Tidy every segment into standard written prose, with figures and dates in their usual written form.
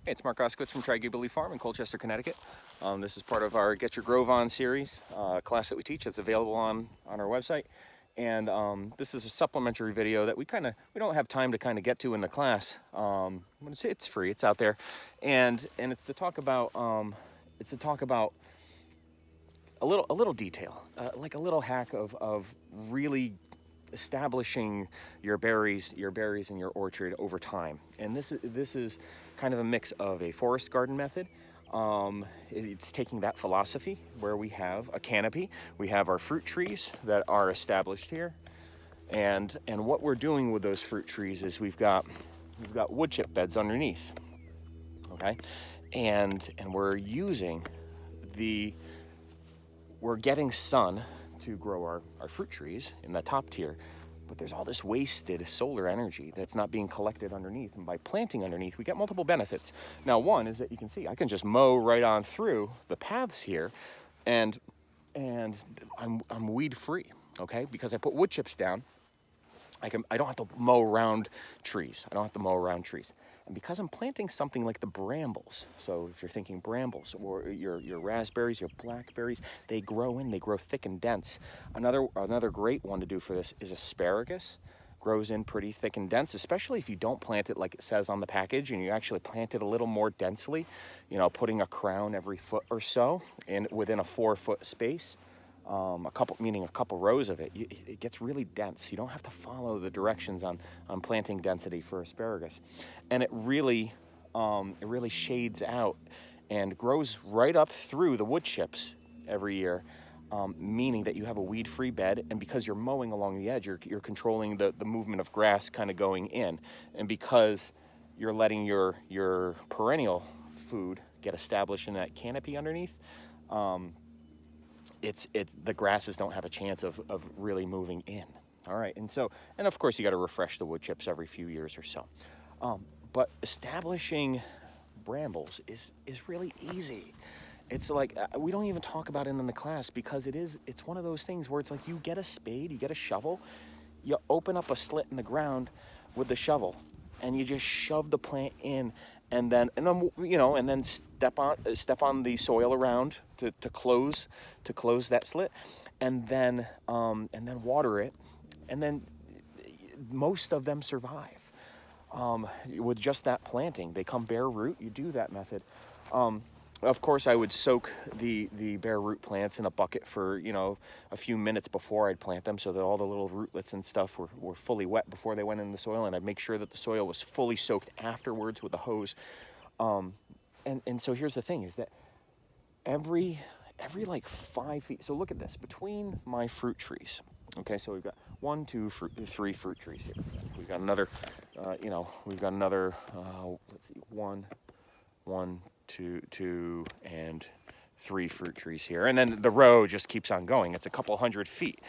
Hey, it's Mark Oskowitz from Tri-Gable Farm in Colchester, Connecticut. This is part of our Get Your Grove On series class that we teach. It's available on our website. And this is a supplementary video that we don't have time to kind of get to in the class. It's free, it's out there. And it's to talk about a little detail, like a little hack of really establishing your berries in your orchard over time. And this is kind of a mix of a forest garden method. It's taking that philosophy where we have a canopy, we have our fruit trees that are established here, and what we're doing with those fruit trees is we've got wood chip beds underneath, okay, and we're getting sun to grow our fruit trees in the top tier, but there's all this wasted solar energy that's not being collected underneath. And by planting underneath, we get multiple benefits. Now, one is that you can see I can just mow right on through the paths here, and I'm weed free, okay? Because I put wood chips down. I don't have to mow around trees. And because I'm planting something like the brambles, so if you're thinking brambles or your raspberries, your blackberries, they grow thick and dense. Another great one to do for this is asparagus. Grows in pretty thick and dense, especially if you don't plant it like it says on the package and you actually plant it a little more densely, putting a crown every foot or so within a 4-foot space. A couple rows of it, it gets really dense. You don't have to follow the directions on planting density for asparagus, and it really shades out and grows right up through the wood chips every year, meaning that you have a weed-free bed, and because you're mowing along the edge, you're controlling the movement of grass kind of going in, and because you're letting your perennial food get established in that canopy underneath. The grasses don't have a chance of really moving in. All right, and of course you got to refresh the wood chips every few years or so. But establishing brambles is really easy. It's like we don't even talk about it in the class because it's one of those things where it's like you get a spade, you get a shovel, you open up a slit in the ground with the shovel, and you just shove the plant in. And then step on the soil around to close that slit, and then water it, and then most of them survive with just that planting. They come bare root. You do that method. Of course, I would soak the bare root plants in a bucket for a few minutes before I'd plant them, so that all the little rootlets and stuff were fully wet before they went in the soil, and I'd make sure that the soil was fully soaked afterwards with a hose. And so here's the thing: is that every like 5 feet. So look at this between my fruit trees. Okay, so we've got 3 fruit trees here. We've got another. Let's see, one, two, and 3 fruit trees here, and then the row just keeps on going. It's a couple 100 feet,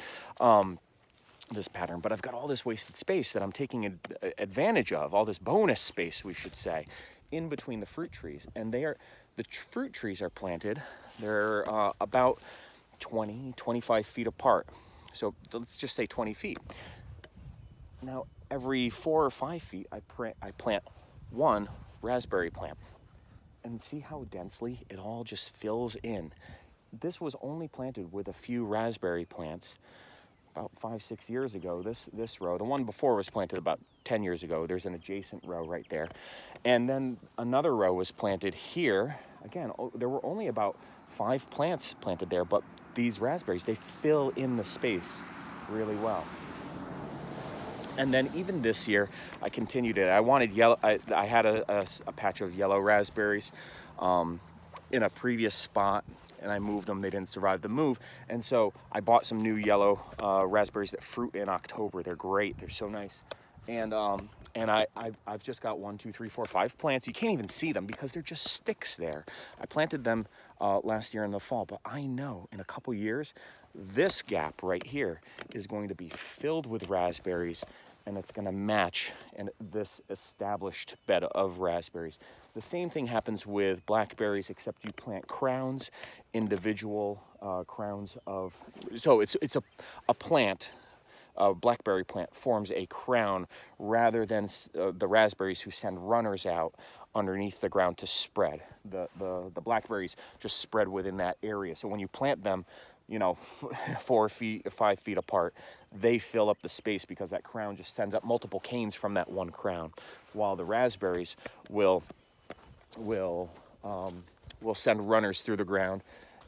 this pattern, but I've got all this wasted space that I'm taking advantage of, all this bonus space, we should say, in between the fruit trees. And the fruit trees are planted, they're about 25 feet apart. So let's just say 20 feet. Now, every 4 or 5 feet, I plant one raspberry plant. And see how densely it all just fills in. This was only planted with a few raspberry plants about 5-6 years ago. This row, the one before was planted about 10 years ago. There's an adjacent row right there. And then another row was planted here. Again, there were only about 5 plants planted there, but these raspberries, they fill in the space really well. And then even this year, I continued it. I wanted yellow. I had a patch of yellow raspberries in a previous spot, and I moved them. They didn't survive the move, and so I bought some new yellow raspberries that fruit in October. They're great. They're so nice. And I've just got 1, 2, 3, 4, 5 plants. You can't even see them because they're just sticks there. I planted them last year in the fall, but I know in a couple years, this gap right here is going to be filled with raspberries, and it's going to match this established bed of raspberries. The same thing happens with blackberries, except you plant crowns, individual crowns of. So it's a plant. A blackberry plant forms a crown rather than the raspberries who send runners out underneath the ground to spread. The blackberries just spread within that area. So when you plant them, you know, 4 feet, 5 feet apart, they fill up the space because that crown just sends up multiple canes from that one crown, while the raspberries will send runners through the ground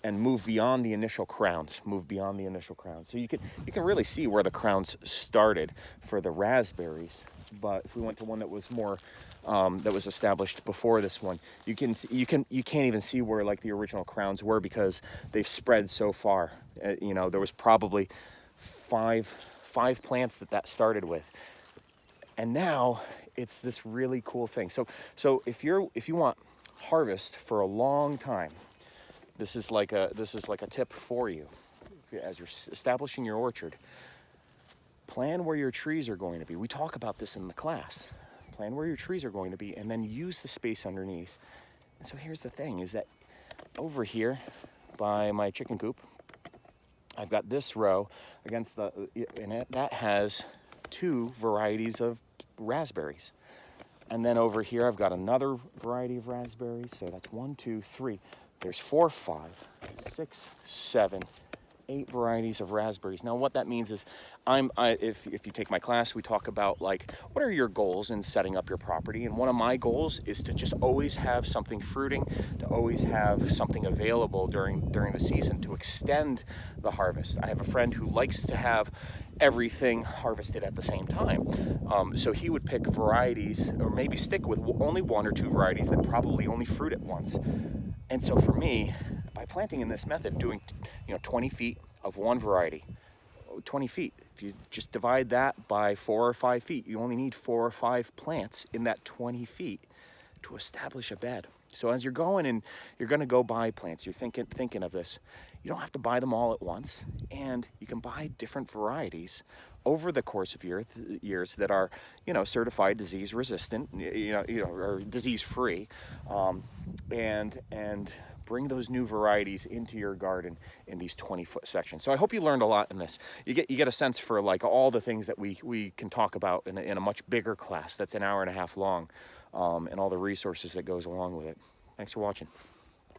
and move beyond the initial crowns, So you can really see where the crowns started for the raspberries. But if we went to one that was more that was established before this one, you can't even see where like the original crowns were because they've spread so far. You know, there was probably five plants that started with, and now it's this really cool thing. So if you want harvest for a long time, this is like a tip for you as you're establishing your orchard. Plan where your trees are going to be. We talk about this in the class. Plan where your trees are going to be, and then use the space underneath. And so here's the thing: is that over here by my chicken coop, I've got this row against that has 2 varieties of raspberries. And then over here, I've got another variety of raspberries. So that's 1, 2, 3. There's 4, 5, 6, 7, 8 varieties of raspberries. Now, what that means is, if you take my class, we talk about like, what are your goals in setting up your property? And one of my goals is to just always have something fruiting, to always have something available during the season to extend the harvest. I have a friend who likes to have everything harvested at the same time. So he would pick varieties, or maybe stick with only 1 or 2 varieties that probably only fruit at once. And so for me, by planting in this method, doing 20 feet of one variety, 20 feet. If you just divide that by 4 or 5 feet, you only need 4 or 5 plants in that 20 feet to establish a bed. So as you're going and you're going to go buy plants, you're thinking of this, you don't have to buy them all at once, and you can buy different varieties over the course of years that are, certified disease resistant, or disease free, and bring those new varieties into your garden in these 20-foot sections. So I hope you learned a lot in this. You get a sense for like all the things that we can talk about in a much bigger class that's an hour and a half long, and all the resources that goes along with it. Thanks for watching.